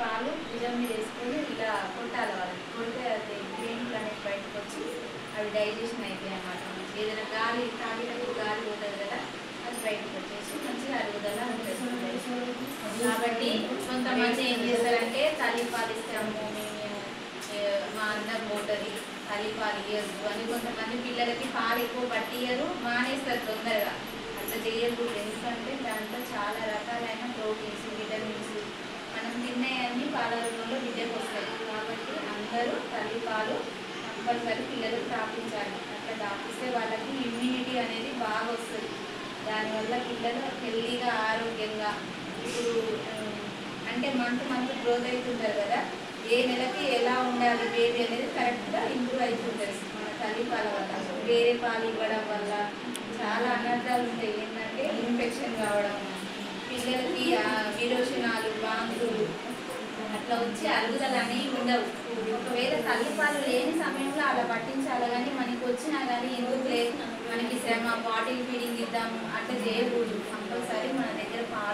పాలు భుజం మీద వేసుకొని ఇలా కొట్టాలి వాళ్ళకి. కొడితే అది గ్రెయిన్లు అనేది బయటకు వచ్చి అవి డైజెషన్ అవుతాయి అన్నమాట. ఏదైనా గాలి తాగేటప్పుడు గాలి పోతుంది కదా, అది బయటకు వచ్చేసి మంచిగా అరుగుదల ఉంటుంది. కాబట్టి కొంతమంది ఏం చేస్తారంటే తల్లిపాలు ఇస్తాము మా అందరం పోతుంది, తల్లిపాలు ఇవ్వద్దు అని కొంతమంది పిల్లలకి పాలు ఎక్కువ పట్టియరు, మానేస్తారు తొందరగా. అట్లా చేయకూడదు. ఎందుకంటే దాంట్లో చాలా రకాలైన ప్రోటీన్స్, విటమిన్స్ మనం తిన్నాయన్నీ పాల రూపంలో బిడ్డకు వస్తాయి. కాబట్టి అందరూ తల్లిపాలు కంపల్సరీ పిల్లలకు తాపించాలి. అట్లా తాపిస్తే వాళ్ళకి ఇమ్యూనిటీ అనేది బాగా వస్తుంది. దానివల్ల పిల్లలు హెల్తీగా ఆరోగ్యంగా ఇప్పుడు అంటే మంత్ గ్రోత్ అవుతుంటారు కదా, ఏ నెలకి ఎలా ఉండాలి బేబీ అనేది కరెక్ట్గా ఇంప్రూవ్ అవుతుంటుంది మన తల్లిపాల వల్ల. వేరే పాలు ఇవ్వడం వల్ల చాలా అనర్థాలు ఉంటాయి. ఏంటంటే ఇన్ఫెక్షన్ కావడం, పిల్లలకి విరోచనాలు, వాంతులు అట్లా వచ్చి అరుగుదల అనేవి ఉండవు. ఒకవేళ తల్లిపాలు లేని సమయంలో అలా పట్టించాలి, కానీ మనకి వచ్చినా కానీ ఎందుకు లేదు మనకి శ్రమ, బాటిల్ ఫీడింగ్ ఇద్దాము అట్లా చేయకూడదు. కంపల్సరీ మన దగ్గర పాలు